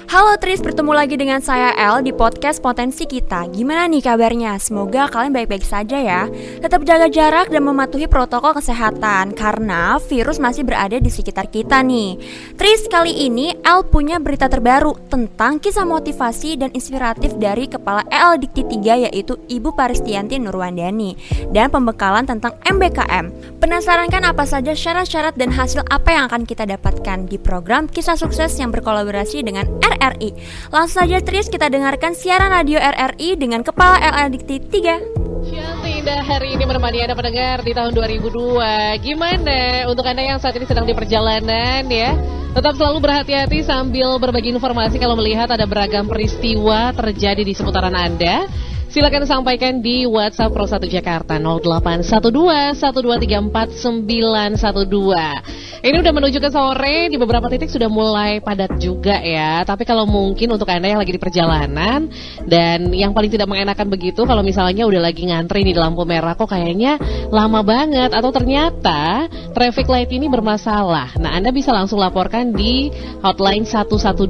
Halo Tris, bertemu lagi dengan saya El di podcast Potensi Kita. Gimana nih kabarnya? Semoga kalian baik-baik saja ya. Tetap jaga jarak dan mematuhi protokol kesehatan karena virus masih berada di sekitar kita nih. Tris, kali ini El punya berita terbaru tentang kisah motivasi dan inspiratif dari Kepala EL Dikti 3 yaitu Ibu Paristianti Nurwandani dan pembekalan tentang MBKM. Penasaran kan apa saja syarat-syarat dan hasil apa yang akan kita dapatkan di program Kisah Sukses yang berkolaborasi dengan RRI. Langsung saja Tris, kita dengarkan siaran radio RRI dengan Kepala EL Dikti 3. Syanti Indah hari ini menemani Anda pendengar di tahun 2002. Gimana untuk Anda yang saat ini sedang di perjalanan ya? Tetap selalu berhati-hati sambil berbagi informasi kalau melihat ada beragam peristiwa terjadi di seputaran Anda. Silakan sampaikan di WhatsApp Pro 1 Jakarta 0812-1234-912. Ini udah menuju ke sore, di beberapa titik sudah mulai padat juga ya. Tapi kalau mungkin untuk Anda yang lagi di perjalanan dan yang paling tidak mengenakan begitu, kalau misalnya udah lagi ngantri di lampu merah kok kayaknya lama banget atau ternyata traffic light ini bermasalah. Nah, Anda bisa langsung laporkan di hotline 112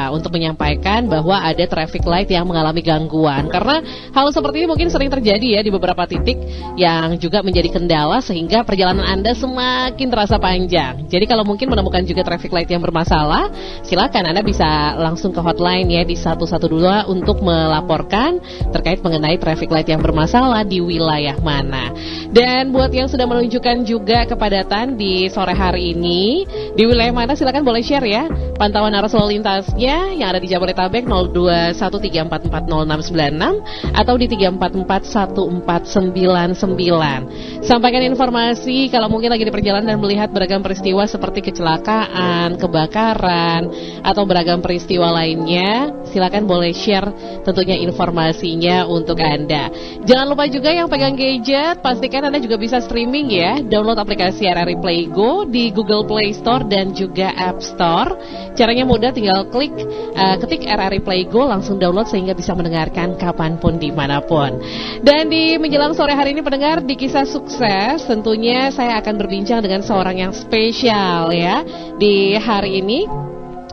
untuk menyampaikan bahwa ada traffic light yang mengalami gangguan. Karena hal seperti ini mungkin sering terjadi ya di beberapa titik yang juga menjadi kendala sehingga perjalanan Anda semakin terasa panjang. Jadi kalau mungkin menemukan juga traffic light yang bermasalah, silakan Anda bisa langsung ke hotline ya di 112 untuk melaporkan terkait mengenai traffic light yang bermasalah di wilayah mana. Dan buat yang sudah menunjukkan juga kepadatan di sore hari ini, di wilayah mana silakan boleh share ya pantauan arus lalu lintasnya yang ada di Jabodetabek 0213440696 atau di 3441499. Sampaikan informasi kalau mungkin lagi di perjalanan dan melihat beragam peristiwa seperti kecelakaan, kebakaran, atau beragam peristiwa lainnya. Silakan boleh share tentunya informasinya untuk Anda. Jangan lupa juga yang pegang gadget, pastikan Anda juga bisa streaming ya. Download aplikasi RRI Play Go di Google Play Store dan juga App Store. Caranya mudah, tinggal ketik RRI Play Go, langsung download sehingga bisa mendengarkan kapanpun dimanapun. Dan di menjelang sore hari ini pendengar di Kisah Sukses, tentunya saya akan berbincang dengan seorang yang spesial ya di hari ini,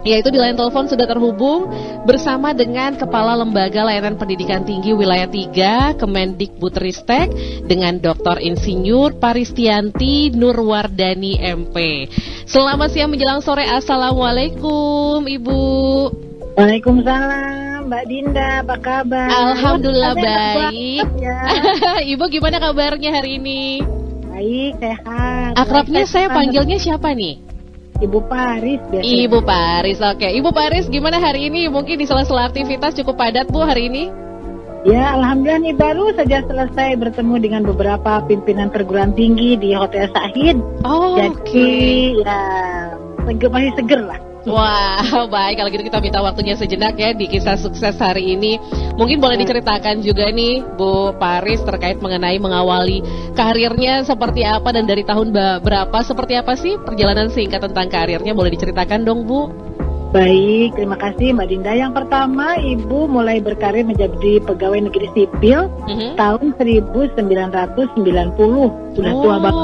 yaitu di line telepon sudah terhubung bersama dengan Kepala Lembaga Layanan Pendidikan Tinggi Wilayah 3 Kemendikbudristek dengan Dr. Insinyur Paristianti Nurwandani MP. Selamat siang menjelang sore, Assalamualaikum Ibu. Waalaikumsalam Mbak Dinda, apa kabar? Alhamdulillah baik ya. Ibu gimana kabarnya hari ini? Baik, sehat. Akrabnya saya panggilnya siapa nih? Ibu Paris biasanya. Ibu Paris, oke. Ibu Paris gimana hari ini? Mungkin di sela-sela aktivitas cukup padat Bu hari ini? Ya, alhamdulillah nih baru saja selesai bertemu dengan beberapa pimpinan perguruan tinggi di Hotel Sahid. Oh, jadi ya masih seger lah. Wah, baik. Kalau gitu kita minta waktunya sejenak ya di Kisah Sukses hari ini. Mungkin boleh diceritakan juga nih Bu Paris terkait mengenai mengawali karirnya seperti apa dan dari tahun berapa, seperti apa sih perjalanan singkat tentang karirnya, boleh diceritakan dong Bu? Baik, terima kasih Mbak Dinda. Yang pertama, Ibu mulai berkarir menjadi pegawai negeri sipil tahun 1990. Sudah tua banget.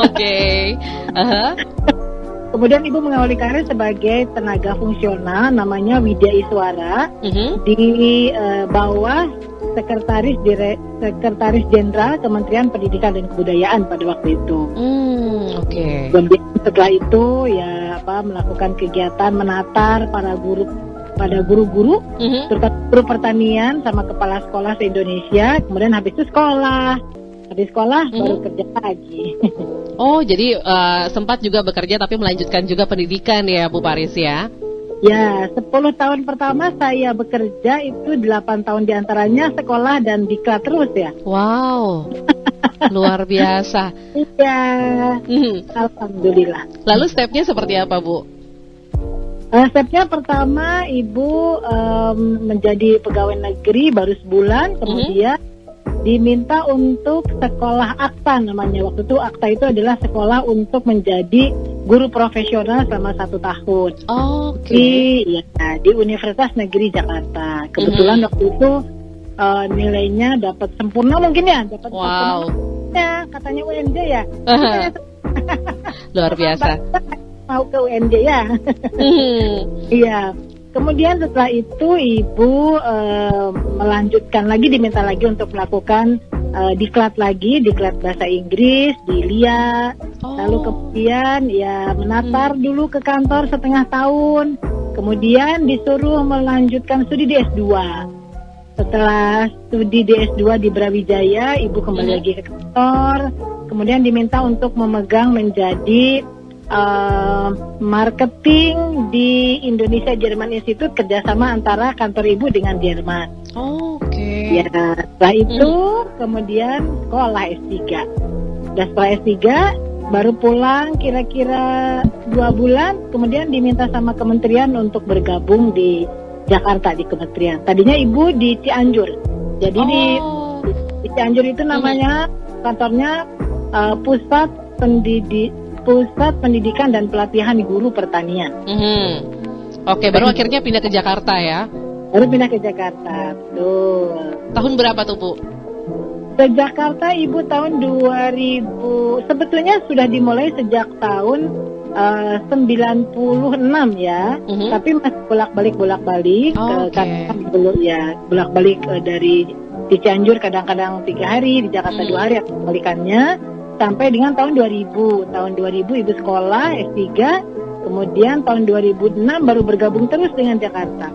Oke. Kemudian Ibu mengawali karir sebagai tenaga fungsional namanya Widya Iswara di bawah Sekretaris Jenderal Kementerian Pendidikan dan Kebudayaan pada waktu itu. Oke. Kemudian setelah itu ya melakukan kegiatan menatar para guru-guru, terutama guru pertanian sama kepala sekolah se-Indonesia. Kemudian habis itu sekolah. Habis sekolah baru kerja lagi. Oh, jadi sempat juga bekerja tapi melanjutkan juga pendidikan ya Bu Paris ya? Ya, 10 tahun pertama saya bekerja itu 8 tahun diantaranya sekolah dan diklat terus ya. Wow, luar biasa. Iya, alhamdulillah. Lalu stepnya seperti apa Bu? Stepnya pertama Ibu menjadi pegawai negeri baru sebulan, kemudian diminta untuk sekolah akta namanya. Waktu itu akta itu adalah sekolah untuk menjadi guru profesional selama 1 tahun. Oke. Di Universitas Negeri Jakarta. Kebetulan waktu itu nilainya dapat sempurna mungkin ya, dapat wow. Ya, katanya UNJ ya. Luar biasa. Mau ke UNJ ya. Iya. Kemudian setelah itu ibu melanjutkan lagi, diminta lagi untuk melakukan diklat bahasa Inggris di LIA. Lalu kemudian ya menatar dulu ke kantor setengah tahun. Kemudian disuruh melanjutkan studi di S2. Setelah studi di S2 di Brawijaya, ibu kembali lagi ke kantor. Kemudian diminta untuk memegang menjadi marketing di Indonesia Jerman Institute, kerjasama antara kantor ibu dengan Jerman. Oke. Ya, setelah itu kemudian sekolah S3. Dan setelah S3 baru pulang kira-kira 2 bulan, kemudian diminta sama kementerian untuk bergabung di Jakarta di kementerian. Tadinya ibu di Cianjur. Jadi di Cianjur itu namanya kantornya Pusat Pendidikan dan Pelatihan Guru Pertanian. Oke, baru akhirnya pindah ke Jakarta ya? Baru pindah ke Jakarta, betul. Tahun berapa tuh, Bu? Ke Jakarta ibu tahun 2000, sebetulnya sudah dimulai sejak tahun 96 ya, tapi masih bolak-balik kadang belum ya, bolak-balik dari di Cianjur kadang-kadang 3 hari, di Jakarta 2 hari atau kebalikannya, sampai dengan tahun 2000. Tahun 2000 ibu sekolah S3, kemudian tahun 2006 baru bergabung terus dengan Jakarta.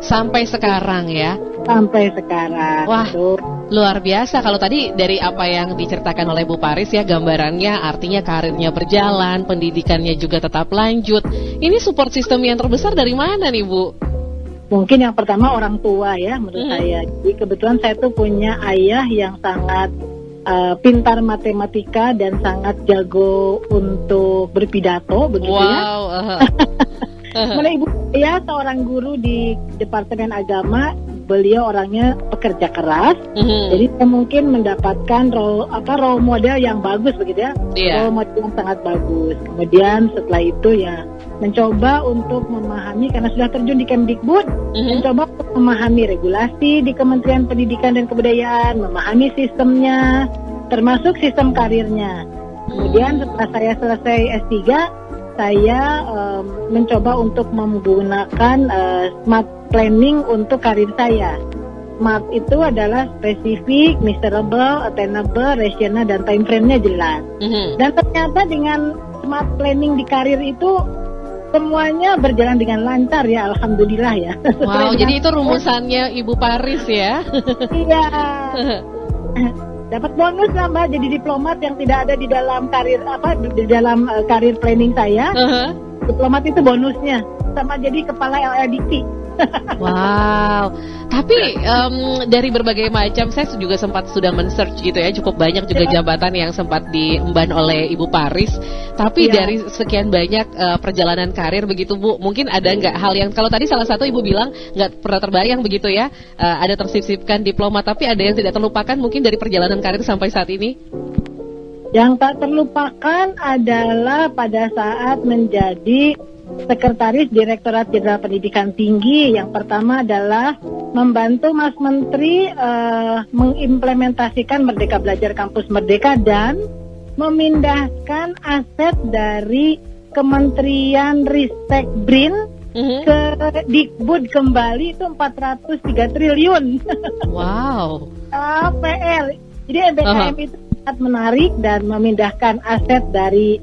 Sampai sekarang ya? Sampai sekarang. Wah, betul. Luar biasa. Kalau tadi dari apa yang diceritakan oleh Bu Paris ya, gambarannya artinya karirnya berjalan, pendidikannya juga tetap lanjut. Ini support system yang terbesar dari mana nih, Bu? Mungkin yang pertama orang tua ya menurut saya. Jadi kebetulan saya tuh punya ayah yang sangat pintar matematika dan sangat jago untuk berpidato begitu ya. Mana ibu saya seorang guru di Departemen Agama, beliau orangnya pekerja keras, jadi saya mungkin mendapatkan role model yang bagus begitu ya, role model yang sangat bagus. Kemudian setelah itu ya mencoba untuk memahami, karena sudah terjun di Kemdikbud, mencoba untuk memahami regulasi di Kementerian Pendidikan dan Kebudayaan, memahami sistemnya, termasuk sistem karirnya. Kemudian setelah saya selesai S3, saya mencoba untuk menggunakan smart planning untuk karir saya. Smart itu adalah spesifik, measurable, attainable, rational, dan time frame-nya jelas. Dan ternyata dengan smart planning di karir itu semuanya berjalan dengan lancar ya, alhamdulillah ya. Wow, jadi itu rumusannya Ibu Paris ya? Iya. Dapat bonus lah Mbak, jadi diplomat yang tidak ada di dalam karir di dalam karir planning saya. Diplomat itu bonusnya, sama jadi kepala LLDT. Wow, tapi dari berbagai macam, saya juga sempat sudah men-search gitu ya, cukup banyak juga jabatan yang sempat diemban oleh Ibu Paris. Tapi dari sekian banyak perjalanan karir begitu Bu, mungkin ada nggak hal yang, kalau tadi salah satu Ibu bilang nggak pernah terbayang begitu ya, ada tersisipkan diploma, tapi ada yang tidak terlupakan mungkin dari perjalanan karir sampai saat ini? Yang tak terlupakan adalah pada saat menjadi Sekretaris Direktorat Jenderal Pendidikan Tinggi. Yang pertama adalah membantu Mas Menteri mengimplementasikan Merdeka Belajar Kampus Merdeka dan memindahkan aset dari Kementerian Ristek BRIN ke Dikbud kembali, itu 403 triliun. Wow. PR. Jadi MBKM itu sangat menarik dan memindahkan aset dari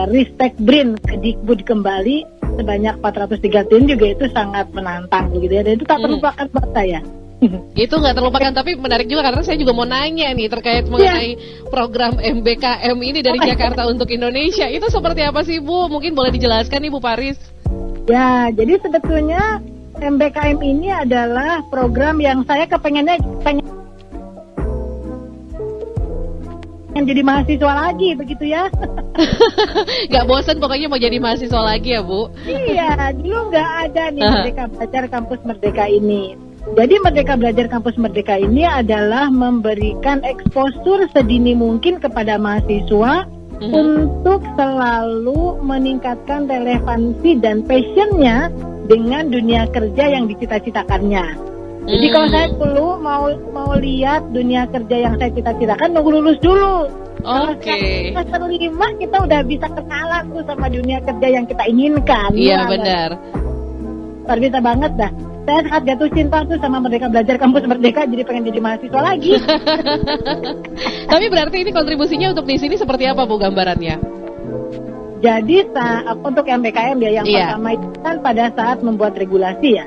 Ristek BRIN ke Dikbud kembali sebanyak 403 triliun juga itu sangat menantang begitu ya, dan itu tak terlupakan buat saya. Itu nggak terlupakan, tapi menarik juga karena saya juga mau nanya nih terkait mengenai program MBKM ini dari Jakarta untuk Indonesia. Itu seperti apa sih Bu? Mungkin boleh dijelaskan nih Bu Paris. Ya, jadi sebetulnya MBKM ini adalah program yang saya pengen jadi mahasiswa lagi begitu ya. Gak bosan pokoknya mau jadi mahasiswa lagi ya Bu? Iya, dulu gak ada nih Merdeka Belajar Kampus Merdeka ini. Jadi Merdeka Belajar Kampus Merdeka ini adalah memberikan exposure sedini mungkin kepada mahasiswa untuk selalu meningkatkan relevansi dan passionnya dengan dunia kerja yang dicita-citakannya. Jadi kalau saya dulu mau lihat dunia kerja yang saya cita-citakan, nunggu lulus dulu. Oke. Semester 5 kita udah bisa kenalan tuh sama dunia kerja yang kita inginkan. Iya benar. luar biasa banget dah. Saya sangat jatuh cinta tuh sama Merdeka Belajar Kampus Merdeka, jadi pengen jadi mahasiswa lagi. Tapi berarti ini kontribusinya untuk di sini seperti apa Bu gambarannya? Jadi untuk MBKM ya yang pertama itu kan pada saat membuat regulasi ya.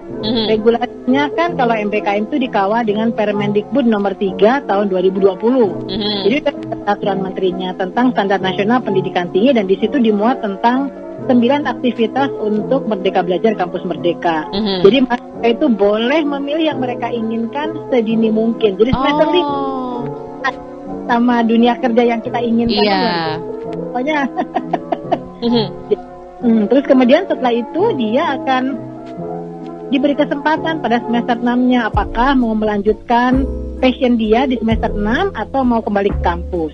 Regulasinya kan kalau MBKM itu dikawal dengan Permendikbud nomor 3 tahun 2020. Jadi peraturan menterinya tentang standar nasional pendidikan tinggi, dan di situ dimuat tentang 9 aktivitas untuk Merdeka Belajar Kampus Merdeka. Jadi mahasiswa itu boleh memilih yang mereka inginkan sedini mungkin. Jadi semester 5 sama dunia kerja yang kita inginkan. Pokoknya. Terus kemudian setelah itu dia akan diberi kesempatan pada semester 6-nya apakah mau melanjutkan passion dia di semester 6 atau mau kembali ke kampus.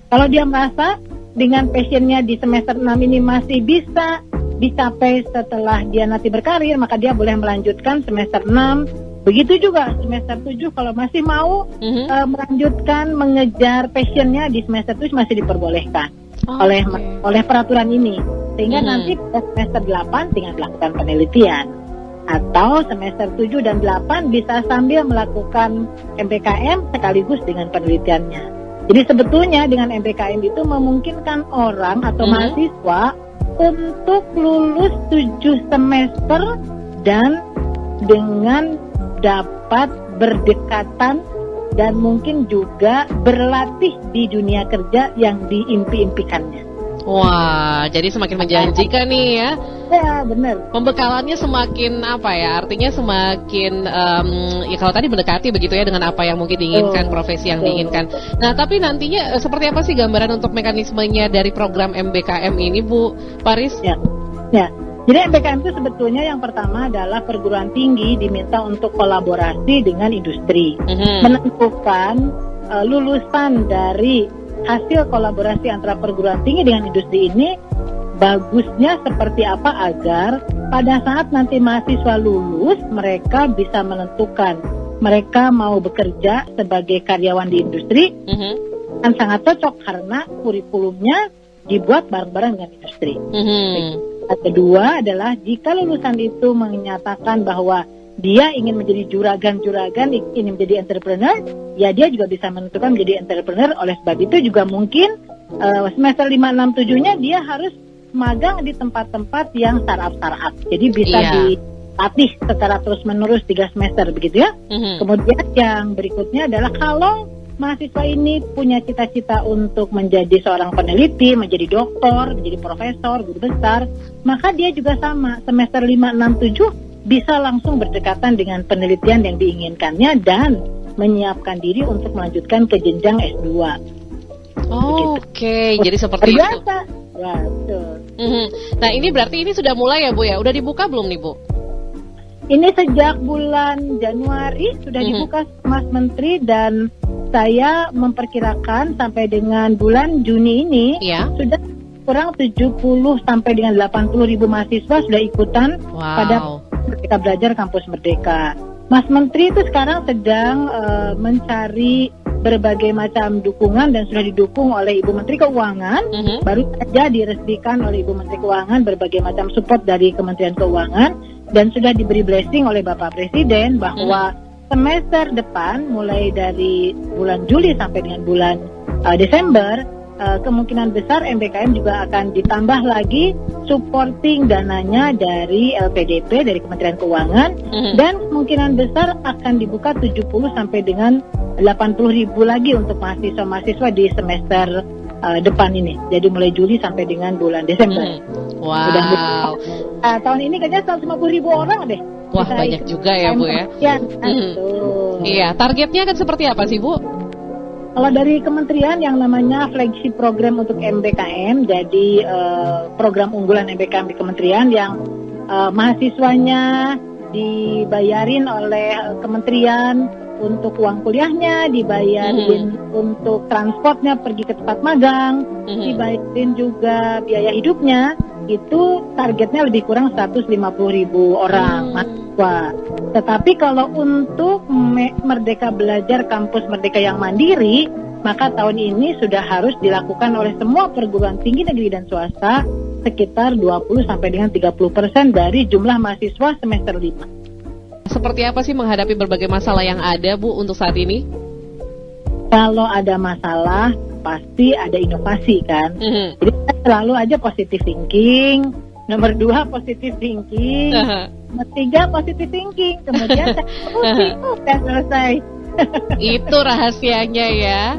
Kalau dia merasa dengan passionnya di semester 6 ini masih bisa dicapai setelah dia nanti berkarir, maka dia boleh melanjutkan semester 6. Begitu juga semester 7 kalau masih mau melanjutkan mengejar passionnya di semester 7 masih diperbolehkan oleh peraturan ini. Sehingga nanti pada semester 8 tinggal melakukan penelitian. Atau semester 7 dan 8 bisa sambil melakukan MBKM sekaligus dengan penelitiannya. Jadi sebetulnya dengan MBKM itu memungkinkan orang atau mahasiswa untuk lulus 7 semester dan dengan dapat berdekatan dan mungkin juga berlatih di dunia kerja yang diimpi-impikannya. Wah, jadi semakin menjanjikan nih ya. Ya, benar. Pembekalannya semakin apa ya? Artinya semakin ya kalau tadi mendekati begitu ya dengan apa yang mungkin diinginkan, profesi yang diinginkan. Nah, tapi nantinya seperti apa sih gambaran untuk mekanismenya dari program MBKM ini, Bu Paris? Ya. Jadi MBKM itu sebetulnya yang pertama adalah perguruan tinggi diminta untuk kolaborasi dengan industri, menentukan lulusan dari hasil kolaborasi antara perguruan tinggi dengan industri ini bagusnya seperti apa agar pada saat nanti mahasiswa lulus mereka bisa menentukan mereka mau bekerja sebagai karyawan di industri. Kan sangat cocok karena kurikulumnya dibuat bareng-bareng dengan industri. Kedua adalah jika lulusan itu menyatakan bahwa dia ingin menjadi juragan, ingin menjadi entrepreneur, ya dia juga bisa menentukan menjadi entrepreneur. Oleh sebab itu juga mungkin semester 5, 6, 7-nya dia harus magang di tempat-tempat yang startup. Jadi bisa dilatih secara terus-menerus 3 semester begitu ya. Kemudian yang berikutnya adalah kalau mahasiswa ini punya cita-cita untuk menjadi seorang peneliti, menjadi doktor, menjadi profesor, guru besar, maka dia juga sama, semester 5, 6, 7 bisa langsung berdekatan dengan penelitian yang diinginkannya dan menyiapkan diri untuk melanjutkan ke jenjang S2. Oke, jadi seperti itu. Ya, betul. Nah, ini berarti ini sudah mulai ya, Bu ya? Udah dibuka belum nih, Bu? Ini sejak bulan Januari sudah dibuka Mas Menteri, dan saya memperkirakan sampai dengan bulan Juni ini sudah kurang 70 sampai dengan 80 ribu mahasiswa sudah ikutan pada Merdeka Belajar Kampus Merdeka. Mas Menteri itu sekarang sedang mencari berbagai macam dukungan dan sudah didukung oleh Ibu Menteri Keuangan. Baru saja diresmikan oleh Ibu Menteri Keuangan berbagai macam support dari Kementerian Keuangan, dan sudah diberi blessing oleh Bapak Presiden bahwa semester depan mulai dari bulan Juli sampai dengan bulan Desember kemungkinan besar MBKM juga akan ditambah lagi supporting dananya dari LPDP, dari Kementerian Keuangan, dan kemungkinan besar akan dibuka 70 sampai dengan 80 ribu lagi untuk mahasiswa-mahasiswa di semester depan ini. Jadi mulai Juli sampai dengan bulan Desember. Tahun ini kayaknya 150 ribu orang deh. Wah, banyak juga ya, Bu ya. Iya, targetnya akan seperti apa sih, Bu? Kalau dari kementerian yang namanya flagship program untuk MBKM, jadi program unggulan MBKM di kementerian yang mahasiswanya dibayarin oleh kementerian untuk uang kuliahnya, dibayarin untuk transportnya pergi ke tempat magang, dibayarin juga biaya hidupnya. Itu targetnya lebih kurang 150 ribu orang mahasiswa. Tetapi kalau untuk Merdeka Belajar Kampus Merdeka yang mandiri, maka tahun ini sudah harus dilakukan oleh semua perguruan tinggi negeri dan swasta sekitar 20 sampai dengan 30% dari jumlah mahasiswa semester 5. Seperti apa sih menghadapi berbagai masalah yang ada, Bu, untuk saat ini? Kalau ada masalah, pasti ada inovasi kan. Jadi kita selalu aja positive thinking. Nomor 2 positive thinking. Nomor 3 positive thinking. Kemudian udah selesai. Itu rahasianya ya.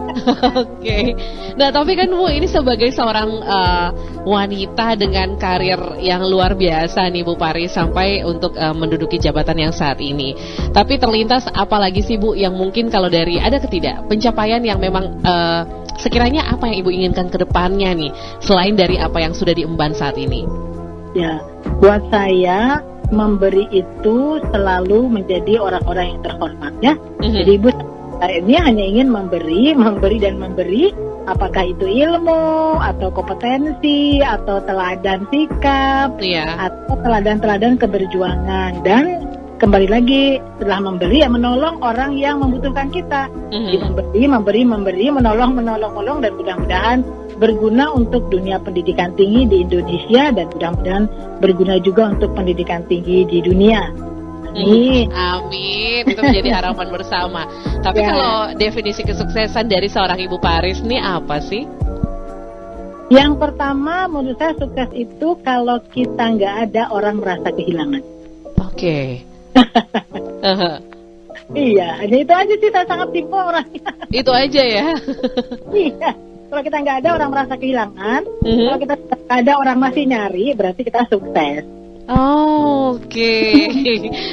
Oke. Nah, tapi kan Bu, ini sebagai seorang wanita dengan karir yang luar biasa nih Bu Paris, sampai untuk menduduki jabatan yang saat ini. Tapi terlintas apalagi sih Bu yang mungkin kalau dari ada ketidak pencapaian yang memang sekiranya apa yang Ibu inginkan ke depannya nih, selain dari apa yang sudah diemban saat ini? Ya, buat saya memberi itu selalu menjadi orang-orang yang terhormat ya. Jadi Ibu ini hanya ingin memberi dan memberi, apakah itu ilmu atau kompetensi atau teladan sikap atau teladan-teladan keberjuangan. Dan kembali lagi, setelah memberi ya menolong orang yang membutuhkan kita. Jadi memberi, menolong, dan mudah-mudahan berguna untuk dunia pendidikan tinggi di Indonesia dan mudah-mudahan berguna juga untuk pendidikan tinggi di dunia. Amin. Itu menjadi harapan bersama. Tapi kalau definisi kesuksesan dari seorang Ibu Paris ini apa sih? Yang pertama, menurut saya sukses itu kalau kita nggak ada orang merasa kehilangan. Oke. Iya, hanya itu aja sih, sangat simpel orangnya. Itu aja ya. Iya. Kalau kita nggak ada orang merasa kehilangan, kalau kita ada orang masih nyari, berarti kita sukses. Oke.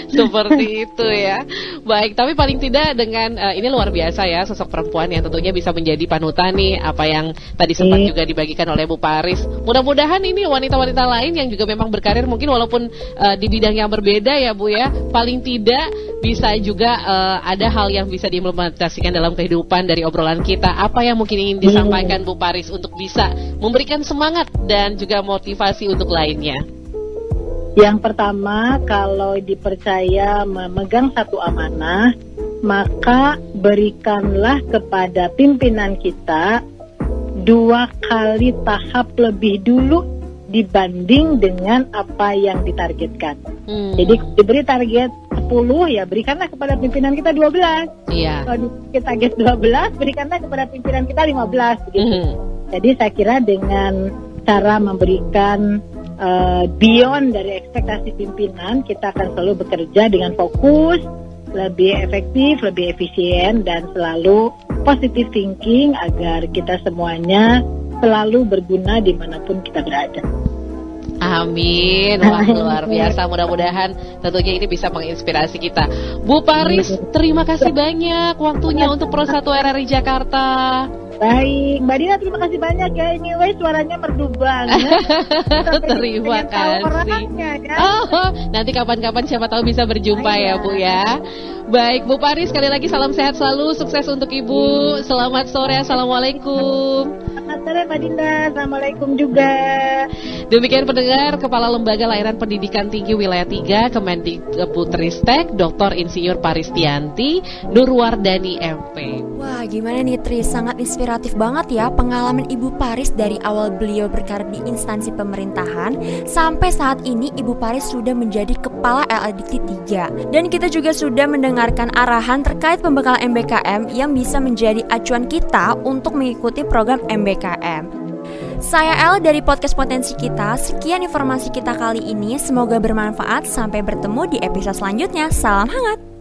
Seperti itu ya. Baik, tapi paling tidak dengan ini luar biasa ya, sosok perempuan yang tentunya bisa menjadi panutan nih, apa yang tadi sempat juga dibagikan oleh Bu Paris. Mudah-mudahan ini wanita-wanita lain yang juga memang berkarir mungkin walaupun di bidang yang berbeda ya Bu ya, paling tidak bisa juga ada hal yang bisa diimplementasikan dalam kehidupan dari obrolan kita. Apa yang mungkin ingin disampaikan Bu Paris untuk bisa memberikan semangat dan juga motivasi untuk lainnya? Yang pertama, kalau dipercaya memegang satu amanah, maka berikanlah kepada pimpinan kita 2 kali tahap lebih dulu dibanding dengan apa yang ditargetkan. Jadi diberi target 10, ya berikanlah kepada pimpinan kita 12. Iya. Kalau kita target 12, berikanlah kepada pimpinan kita 15. Gitu. Jadi saya kira dengan cara memberikan beyond dari ekspektasi pimpinan, kita akan selalu bekerja dengan fokus, lebih efektif, lebih efisien, dan selalu positive thinking agar kita semuanya selalu berguna dimanapun kita berada. Amin. Wah, luar biasa. Mudah-mudahan tentunya ini bisa menginspirasi kita. Bu Paris, terima kasih banyak waktunya untuk Pro 1 RRI Jakarta. Baik, Mbak Dina, terima kasih banyak ya. Anyway, suaranya merdu banget. Terima kasih. Ya. Nanti kapan-kapan siapa tahu bisa berjumpa ya Bu ya. Baik, Bu Paris, sekali lagi salam sehat selalu, sukses untuk Ibu. Selamat sore, assalamualaikum. Selamat sore Mbak Dinda, assalamualaikum juga. Demikian pendengar, Kepala Lembaga Layanan Pendidikan Tinggi Wilayah 3 Kemendikbudristek Dr. Insinyur Paristianti Nurwardani MP. Wah, gimana nih Tris? Sangat inspiratif banget ya pengalaman Ibu Paris dari awal beliau berkarir di instansi pemerintahan sampai saat ini Ibu Paris sudah menjadi Kepala LLDikti 3. Dan kita juga sudah mendengarkan arahan terkait pembekalan MBKM yang bisa menjadi acuan kita untuk mengikuti program MBKM. Saya El dari podcast Potensi Kita. Sekian informasi kita kali ini. Semoga bermanfaat. Sampai bertemu di episode selanjutnya. Salam hangat.